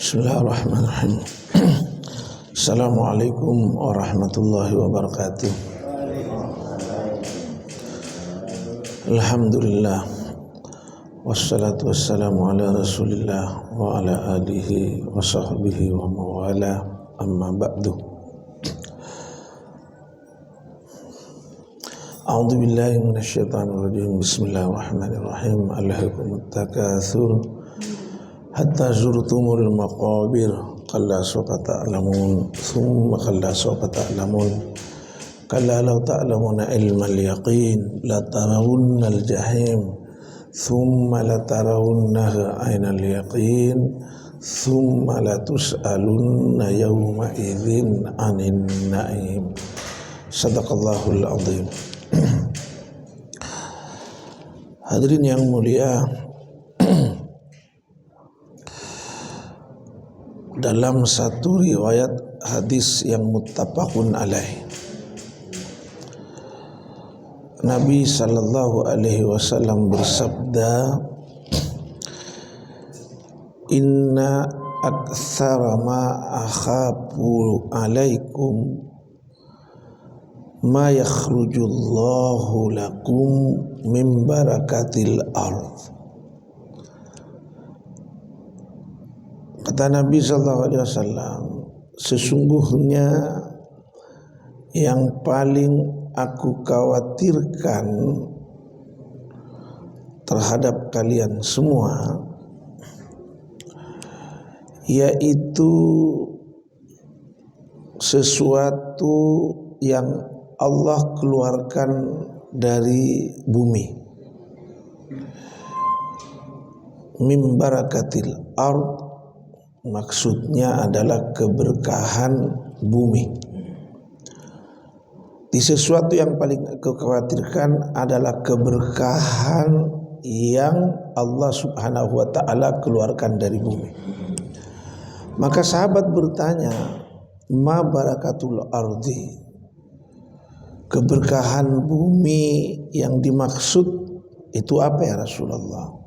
Bismillahirrahmanirrahim. Assalamualaikum warahmatullahi wabarakatuh. Alhamdulillah, wassalatu wassalamu ala rasulillah wa ala alihi wa sahbihi wa mawala, amma ba'du. A'udzu billahi minasyaitonir rajim. Bismillahirrahmanirrahim. Alhaakumut takatsur hatta zurtumul maqabir, kalla sawfa ta'lamun, thumma kalla sawfa ta'lamun, kalla law ta'lamuna ilmal yaqin la tarawunnal jahim, thumma la tarawunnaha aynal yaqin, thumma la tus'alunna yawma idzin 'anin na'im. Shadaqallahul azim. Hadirin yang mulia, dalam satu riwayat hadis yang muttafaqun alaih, Nabi sallallahu alaihi wasallam bersabda, inna aktsara ma akhafu alaikum ma yakhrujullahu lakum min barakatil ardh. Kata Nabi SAW, sesungguhnya yang paling aku khawatirkan terhadap kalian semua yaitu sesuatu yang Allah keluarkan dari bumi, min barakatil ardh, maksudnya adalah keberkahan bumi. Di sesuatu yang paling aku khawatirkan adalah keberkahan yang Allah subhanahu wa ta'ala keluarkan dari bumi. Maka sahabat bertanya, ma barakatul ardi, keberkahan bumi yang dimaksud itu apa ya Rasulullah?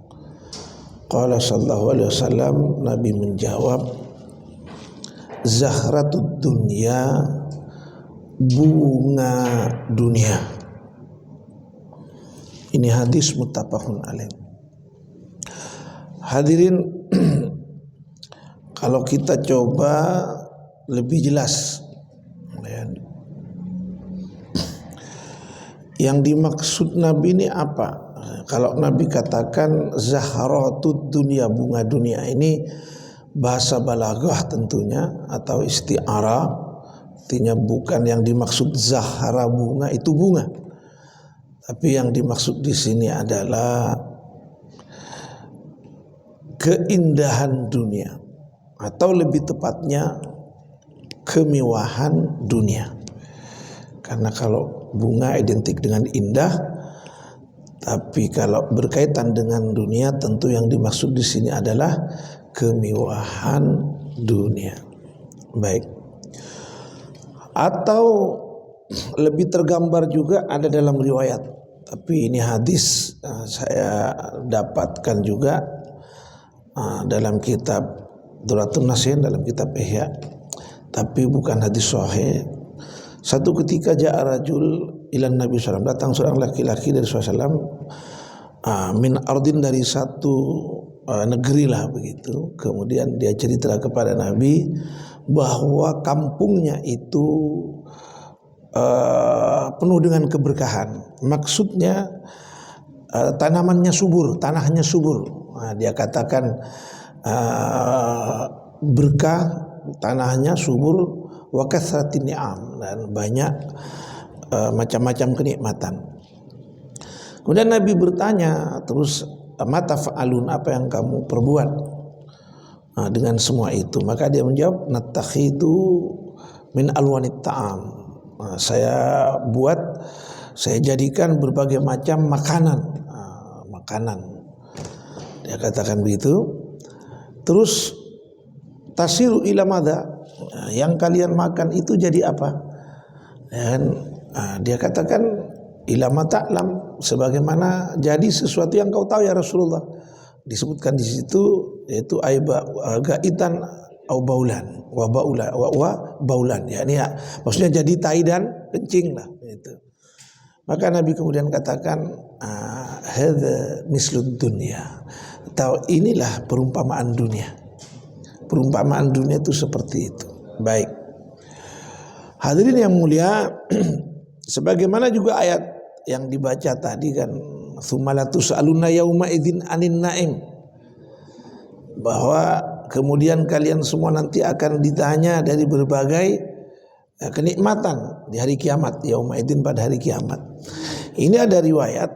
Qala sallallahu alaihi wasallam, Nabi menjawab, zahratud dunya, bunga dunia. Ini hadis muttafaqun alaih. Hadirin, kalau kita coba lebih jelas, yang dimaksud Nabi ini apa? Kalau Nabi katakan zahratud dunia, bunga dunia, ini bahasa balaghah tentunya atau isti'arah, artinya bukan yang dimaksud zahra bunga itu bunga, tapi yang dimaksud di sini adalah keindahan dunia, atau lebih tepatnya kemewahan dunia. Karena kalau bunga identik dengan indah, tapi kalau berkaitan dengan dunia, tentu yang dimaksud di sini adalah kemewahan dunia. Baik. Atau lebih tergambar juga ada dalam riwayat, tapi ini hadis saya dapatkan juga dalam kitab Duratun Nasihin, dalam kitab Ihya, tapi bukan hadis sahih. Satu ketika ja'a rajul ilan Nabi SAW, datang seorang laki-laki dari SAW, min ardin, dari satu negeri lah begitu. Kemudian dia cerita kepada Nabi bahwa kampungnya itu penuh dengan keberkahan. Maksudnya tanamannya subur, tanahnya subur. Dia katakan berkah, tanahnya subur, wa kathratin ni'am, dan banyak macam-macam kenikmatan. Kemudian Nabi bertanya terus, mata fa'alun, apa yang kamu perbuat dengan semua itu? Maka dia menjawab, natakhidu min alwanit ta'am, saya jadikan berbagai macam makanan. Dia katakan begitu. Terus tasiru ila madza, yang kalian makan itu jadi apa? Dan dia katakan, ila ma ta'lam, sebagaimana jadi sesuatu yang kau tahu ya Rasulullah. Disebutkan di situ yaitu aiba gaitan au baulan wa baulan, yakni ya, maksudnya jadi tai dan kencing lah itu. Maka Nabi kemudian katakan hadza mislud dunya, atau inilah perumpamaan dunia. Perumpamaan dunia itu seperti itu. Baik. Hadirin yang mulia, sebagaimana juga ayat yang dibaca tadi kan, tsumalatus aluna yauma idzin anin naim, bahwa kemudian kalian semua nanti akan ditanya dari berbagai kenikmatan di hari kiamat, yauma idzin pada hari kiamat. Ini ada riwayat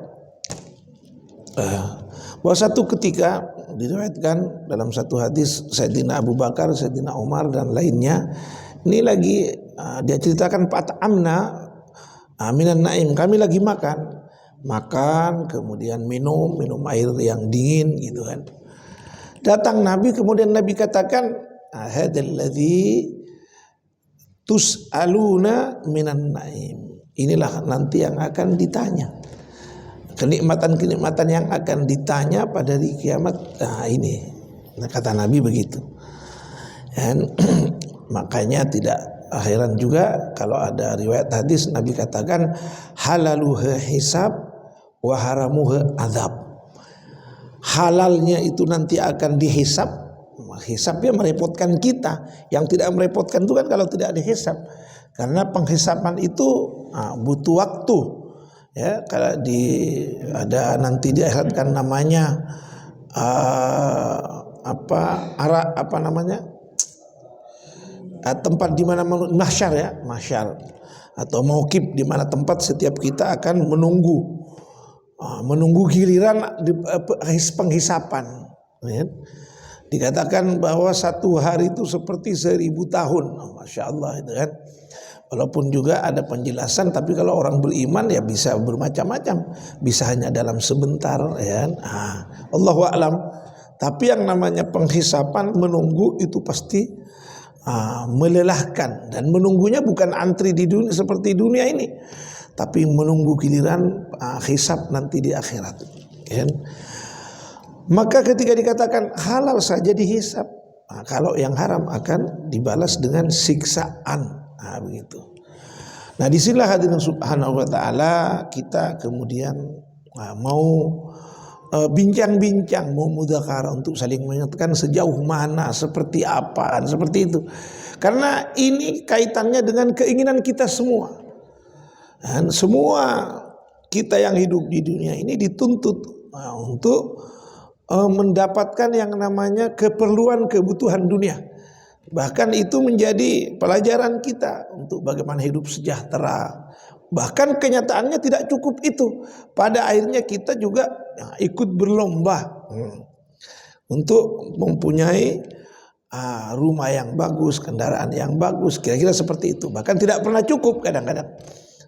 bahwa satu ketika diriwayatkan dalam satu hadis Sayyidina Abu Bakar, Sayyidina Umar dan lainnya, ini lagi dia ceritakan fat'amna minan naim, kami lagi makan kemudian minum air yang dingin gitu kan. Datang Nabi, kemudian Nabi katakan hadzal ladzi tus'aluna minan naim, inilah nanti yang akan ditanya, kenikmatan-kenikmatan yang akan ditanya pada hari kiamat. Ini kata Nabi begitu. Dan makanya tidak heran juga kalau ada riwayat hadis Nabi katakan halaluha hisab wa haramuha azab. Halalnya itu nanti akan dihisab. Hisabnya merepotkan kita. Yang tidak merepotkan itu kan kalau tidak dihisab. Karena penghisaban itu butuh waktu. Ya, kalau ada nanti di akhirat kan namanya tempat di mana mahsyar, ya, mahsyar atau mauqif, di mana tempat setiap kita akan menunggu giliran penghisapan. Ya. Dikatakan bahwa satu hari itu seperti 1000 tahun. Masya Allah itu kan. Walaupun juga ada penjelasan, tapi kalau orang beriman ya bisa bermacam-macam, bisa hanya dalam sebentar, ya. Allahu a'lam. Tapi yang namanya penghisapan, menunggu itu pasti melelahkan, dan menunggunya bukan antri di dunia seperti dunia ini, tapi menunggu giliran hisab nanti di akhirat. Ya. Maka ketika dikatakan halal saja dihisab, kalau yang haram akan dibalas dengan siksaan. Begitu. Nah, disinilah hadirin subhanahu wa ta'ala, kita kemudian mau bincang-bincang, mau mudzakarah untuk saling mengingatkan sejauh mana, seperti apa, seperti itu. Karena ini kaitannya dengan keinginan kita semua. Dan semua kita yang hidup di dunia ini dituntut untuk mendapatkan yang namanya keperluan kebutuhan dunia. Bahkan itu menjadi pelajaran kita untuk bagaimana hidup sejahtera. Bahkan kenyataannya tidak cukup itu. Pada akhirnya kita juga ikut berlomba untuk mempunyai rumah yang bagus, kendaraan yang bagus, kira-kira seperti itu. Bahkan tidak pernah cukup kadang-kadang.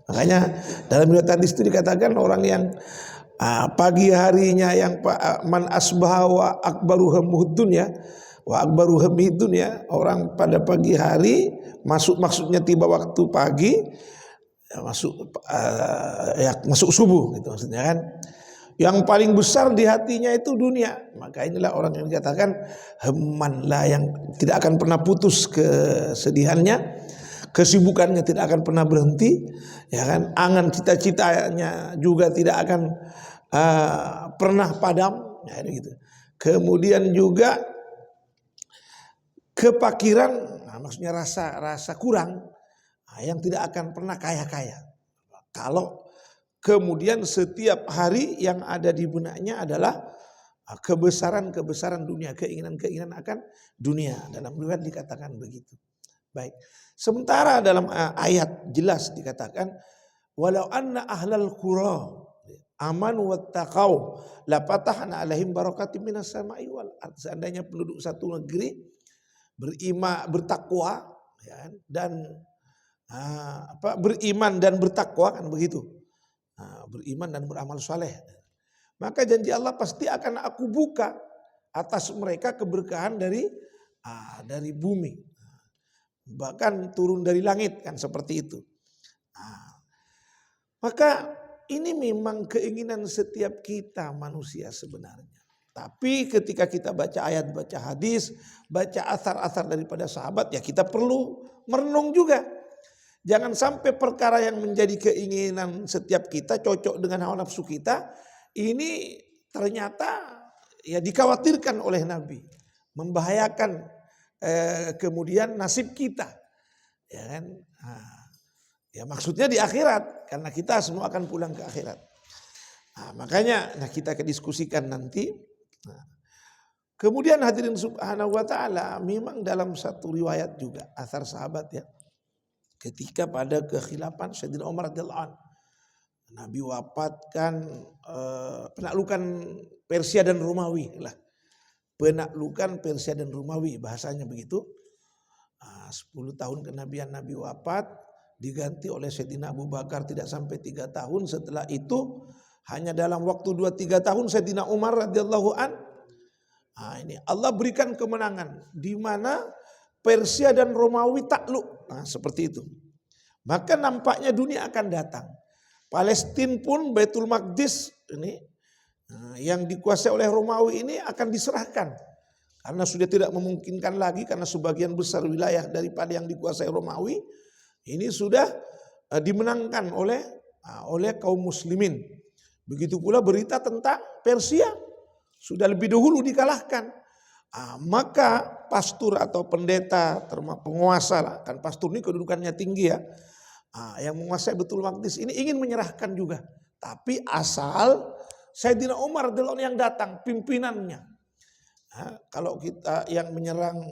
Makanya dalam riwayat hadis itu dikatakan orang yang pagi harinya yang man asbaha wa akbaru hamud dunya wa akbaru hamid dunya, orang pada pagi hari maksudnya tiba waktu pagi masuk subuh gitu maksudnya kan, yang paling besar di hatinya itu dunia. Maka inilah orang yang dikatakan hemanlah, yang tidak akan pernah putus kesedihannya, kesibukannya tidak akan pernah berhenti, ya kan, angan cita-citanya juga tidak akan pernah padam, ya gitu. Kemudian juga kepakiran, maksudnya rasa kurang, yang tidak akan pernah kaya-kaya. Kalau kemudian setiap hari yang ada di benaknya adalah kebesaran dunia, keinginan akan dunia. Dalam riwayat dikatakan begitu. Baik. Sementara dalam ayat jelas dikatakan walau anna ahlal qura amanu wattaqau la fatahna alaihim barakatim minas sama'i wal ardh. Seandainya penduduk satu negeri beriman, bertakwa, ya, dan beriman dan bertakwa, kan begitu. Beriman dan beramal saleh, maka janji Allah pasti akan aku buka atas mereka keberkahan dari bumi, bahkan turun dari langit, kan seperti itu. Maka ini memang keinginan setiap kita manusia sebenarnya. Tapi ketika kita baca ayat, baca hadis, baca asar-asar daripada sahabat, ya kita perlu merenung juga. Jangan sampai perkara yang menjadi keinginan setiap kita cocok dengan hawa nafsu kita, ini ternyata ya dikhawatirkan oleh Nabi, membahayakan kemudian nasib kita, ya kan? Ya maksudnya di akhirat, karena kita semua akan pulang ke akhirat. Makanya kita akan diskusikan nanti. Kemudian hadirin subhanahu wa ta'ala, memang dalam satu riwayat juga asar sahabat ya, ketika pada kekhilafan Sayyidina Umar radhiyallahu anhu, Nabi wafatkan penaklukan Persia dan Romawi lah. Penaklukan Persia dan Romawi, bahasanya begitu. 10 tahun kenabian Nabi wafat, diganti oleh Sayyidina Abu Bakar tidak sampai 3 tahun. Setelah itu hanya dalam waktu 2-3 tahun Sayyidina Umar radhiyallahu an, ini Allah berikan kemenangan di mana Persia dan Romawi takluk. Seperti itu. Maka nampaknya dunia akan datang. Palestina pun Baitul Maqdis ini yang dikuasai oleh Romawi ini akan diserahkan. Karena sudah tidak memungkinkan lagi, karena sebagian besar wilayah daripada yang dikuasai Romawi ini sudah dimenangkan oleh kaum muslimin. Begitu pula berita tentang Persia sudah lebih dahulu dikalahkan. Maka pastur atau pendeta, penguasa lah, kan pastur ini kedudukannya tinggi ya, yang menguasai Baitul Maqdis ini ingin menyerahkan juga. Tapi asal Sayyidina Umar adalah yang datang, pimpinannya. Kalau kita yang menyerang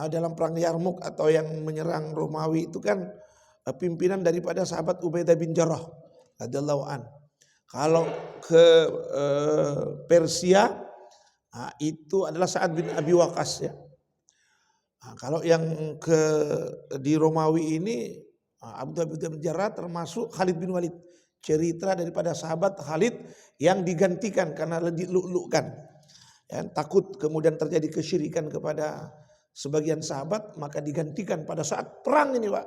dalam perang Yarmuk atau yang menyerang Romawi itu kan pimpinan daripada sahabat Ubaidah bin Jarrah radhiyallahu an. Kalau ke Persia itu adalah Sa'ad bin Abi Waqqas ya. Kalau yang di Romawi ini Ubaidah bin Jarrah termasuk Khalid bin Walid. Cerita daripada sahabat Khalid yang digantikan karena dilulukan. Ya, takut kemudian terjadi kesyirikan kepada sebagian sahabat, maka digantikan pada saat perang ini, Pak.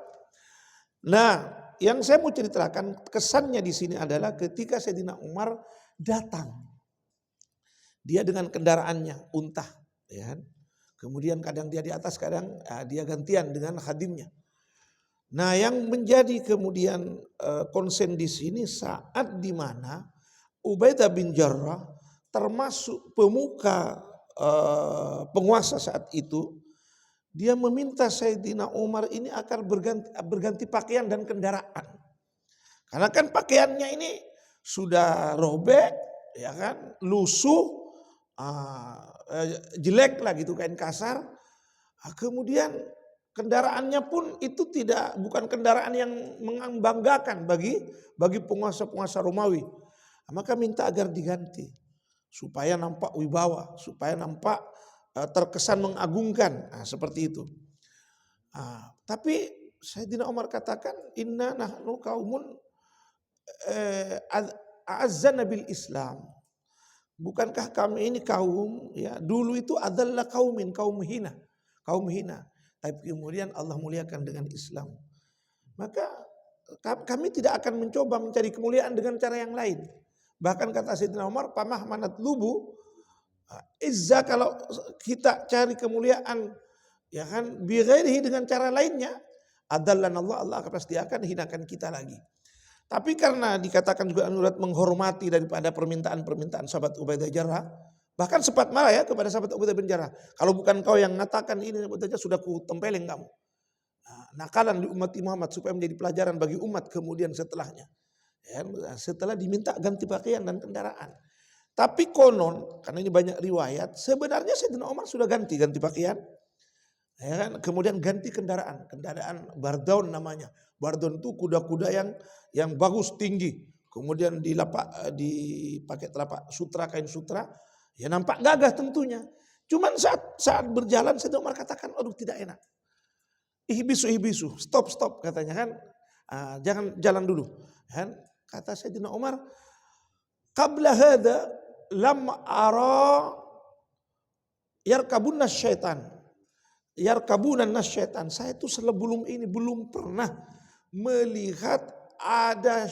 Nah, yang saya mau ceritakan kesannya di sini adalah ketika Sayyidina Umar datang. Dia dengan kendaraannya, unta, ya. Kemudian kadang dia di atas, kadang dia gantian dengan khadimnya. Nah, yang menjadi kemudian konsen di sini saat di mana Ubaidah bin Jarrah termasuk pemuka penguasa saat itu, dia meminta Sayyidina Umar ini akan berganti pakaian dan kendaraan. Karena kan pakaiannya ini sudah robek, ya kan, lusuh, jelek lah gitu, kain kasar. Kemudian kendaraannya pun itu bukan kendaraan yang membanggakan bagi penguasa-penguasa Romawi. Maka minta agar diganti supaya nampak wibawa, supaya nampak terkesan mengagungkan, seperti itu. Tapi Sayyidina Umar katakan, inna nahnu qaumun a'azzana bil Islam. Bukankah kami ini kaum, ya dulu itu adalah kaum hina. Tapi kemudian Allah muliakan dengan Islam. Maka kami tidak akan mencoba mencari kemuliaan dengan cara yang lain. Bahkan kata Sayyidina Umar, pamah manat lubu, izza, kalau kita cari kemuliaan, ya kan, bighairihi, dengan cara lainnya, adallan Allah akan pasti akan hinakan kita lagi. Tapi karena dikatakan juga anurat menghormati daripada permintaan sahabat Ubaidah Jarrah, bahkan sempat marah ya kepada sahabat Ubaidah bin Jarrah. Kalau bukan kau yang mengatakan ini, Ubaidah sudah ku tempeleng kamu. Nakalan di umat Muhammad supaya menjadi pelajaran bagi umat kemudian setelahnya. Ya, setelah diminta ganti pakaian dan kendaraan. Tapi konon, karena ini banyak riwayat, sebenarnya Sayyidina Umar sudah ganti pakaian. Ya kan? Kemudian ganti kendaraan Bardaun namanya. Bardaun itu kuda-kuda yang bagus, tinggi. Kemudian dipakai kain sutra, ya nampak gagah tentunya. Cuman saat berjalan Sayyidina Umar katakan, aduh tidak enak. Ihbisu, stop katanya kan. Jangan jalan dulu. Kan? Kata Sayyidina Umar, qabla hadha lam ara yarkabunan syaitan. Saya itu sebelum ini belum pernah melihat ada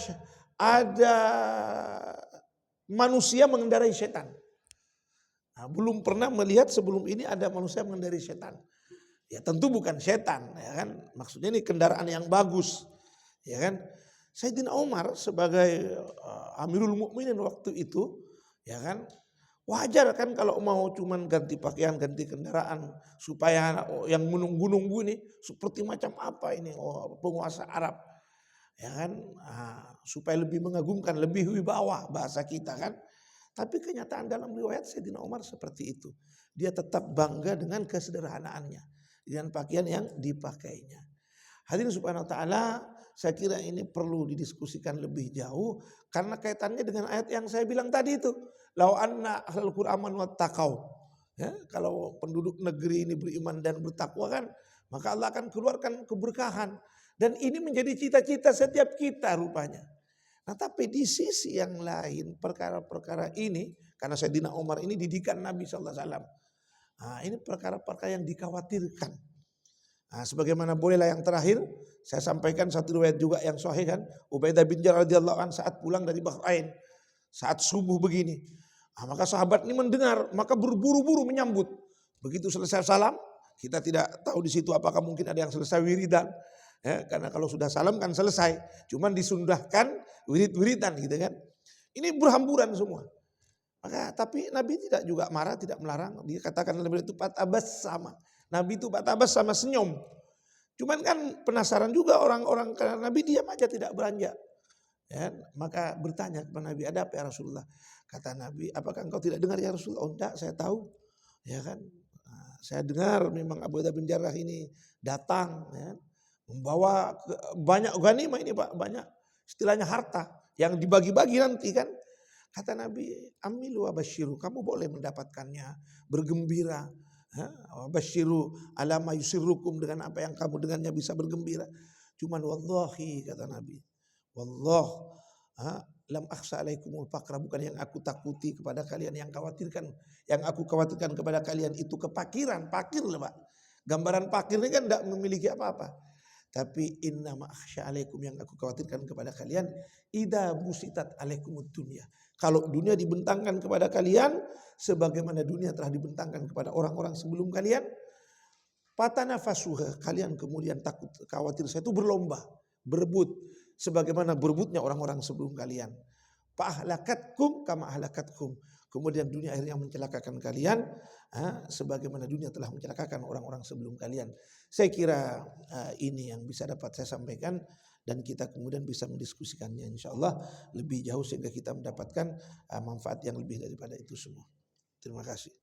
manusia mengendarai syaitan. Nah, belum pernah melihat sebelum ini ada manusia mengendari setan. Ya tentu bukan setan, ya kan? Maksudnya ini kendaraan yang bagus, ya kan? Sayyidina Umar sebagai Amirul Mukminin waktu itu, ya kan? Wajar kan kalau mau cuman ganti pakaian, ganti kendaraan supaya yang menunggu-nunggu ini seperti macam apa ini penguasa Arab, ya kan? Supaya lebih mengagumkan, lebih wibawa bahasa kita kan. Tapi kenyataan dalam riwayat Sayyidina Umar seperti itu. Dia tetap bangga dengan kesederhanaannya, dengan pakaian yang dipakainya. Hadirin subhanahu wa ta'ala, saya kira ini perlu didiskusikan lebih jauh karena kaitannya dengan ayat yang saya bilang tadi itu. Lau anna ahlul Qur'an wattaqau. Ya, kalau penduduk negeri ini beriman dan bertakwa kan, maka Allah akan keluarkan keberkahan. Dan ini menjadi cita-cita setiap kita rupanya. Nah tapi di sisi yang lain perkara-perkara ini, karena Sayyidina Umar ini didikan Nabi SAW. Nah, ini perkara-perkara yang dikhawatirkan. Nah, sebagaimana bolehlah yang terakhir, saya sampaikan satu riwayat juga yang sahih kan, Ubaidah bin Jarrah radhiyallahu anhu saat pulang dari Bahrain, saat subuh begini. Nah, maka sahabat ini mendengar, maka berburu-buru menyambut. Begitu selesai salam, kita tidak tahu di situ apakah mungkin ada yang selesai wiridan. Ya, karena kalau sudah salam kan selesai, cuman disundahkan wirid-wiridan gitu kan. Ini berhamburan semua. Maka tapi Nabi tidak juga marah, tidak melarang. Dia katakan lebih itu patabas sama. Nabi itu patabas sama senyum. Cuman kan penasaran juga orang-orang karena Nabi diam aja tidak beranjak. Ya, maka bertanya kepada Nabi, ada apa ya Rasulullah? Kata Nabi, apakah engkau tidak dengar ya Rasulullah? Oh enggak, saya tahu. Ya kan, saya dengar memang Abu Ubaidah bin Jarrah ini datang. Ya, membawa banyak ghanimah ini Pak, banyak istilahnya harta yang dibagi-bagi nanti kan. Kata Nabi, amilu wa basyiru, kamu boleh mendapatkannya, bergembira. Basyiru ala ma yusirrukum, dengan apa yang kamu dengannya bisa bergembira. Cuman wallahi kata Nabi, wallah lam akhsa alaikumul faqra, bukan yang aku takuti kepada kalian, yang aku khawatirkan kepada kalian itu kepakiran, pakir lah Pak. Gambaran pakir ini kan tidak memiliki apa-apa. Tapi inna ma'akhsha alaikum, yang aku khawatirkan kepada kalian, idza busitat alaikumud dunya. Kalau dunia dibentangkan kepada kalian sebagaimana dunia telah dibentangkan kepada orang-orang sebelum kalian, fatanafasuha, kalian kemudian takut khawatir saya itu berlomba, berebut sebagaimana berebutnya orang-orang sebelum kalian. Fa'ahlakatkum kama ahlakatkum. Kemudian dunia akhirnya mencelakakan kalian sebagaimana dunia telah mencelakakan orang-orang sebelum kalian. Saya kira ini yang bisa dapat saya sampaikan dan kita kemudian bisa mendiskusikannya insyaallah lebih jauh sehingga kita mendapatkan manfaat yang lebih daripada itu semua. Terima kasih.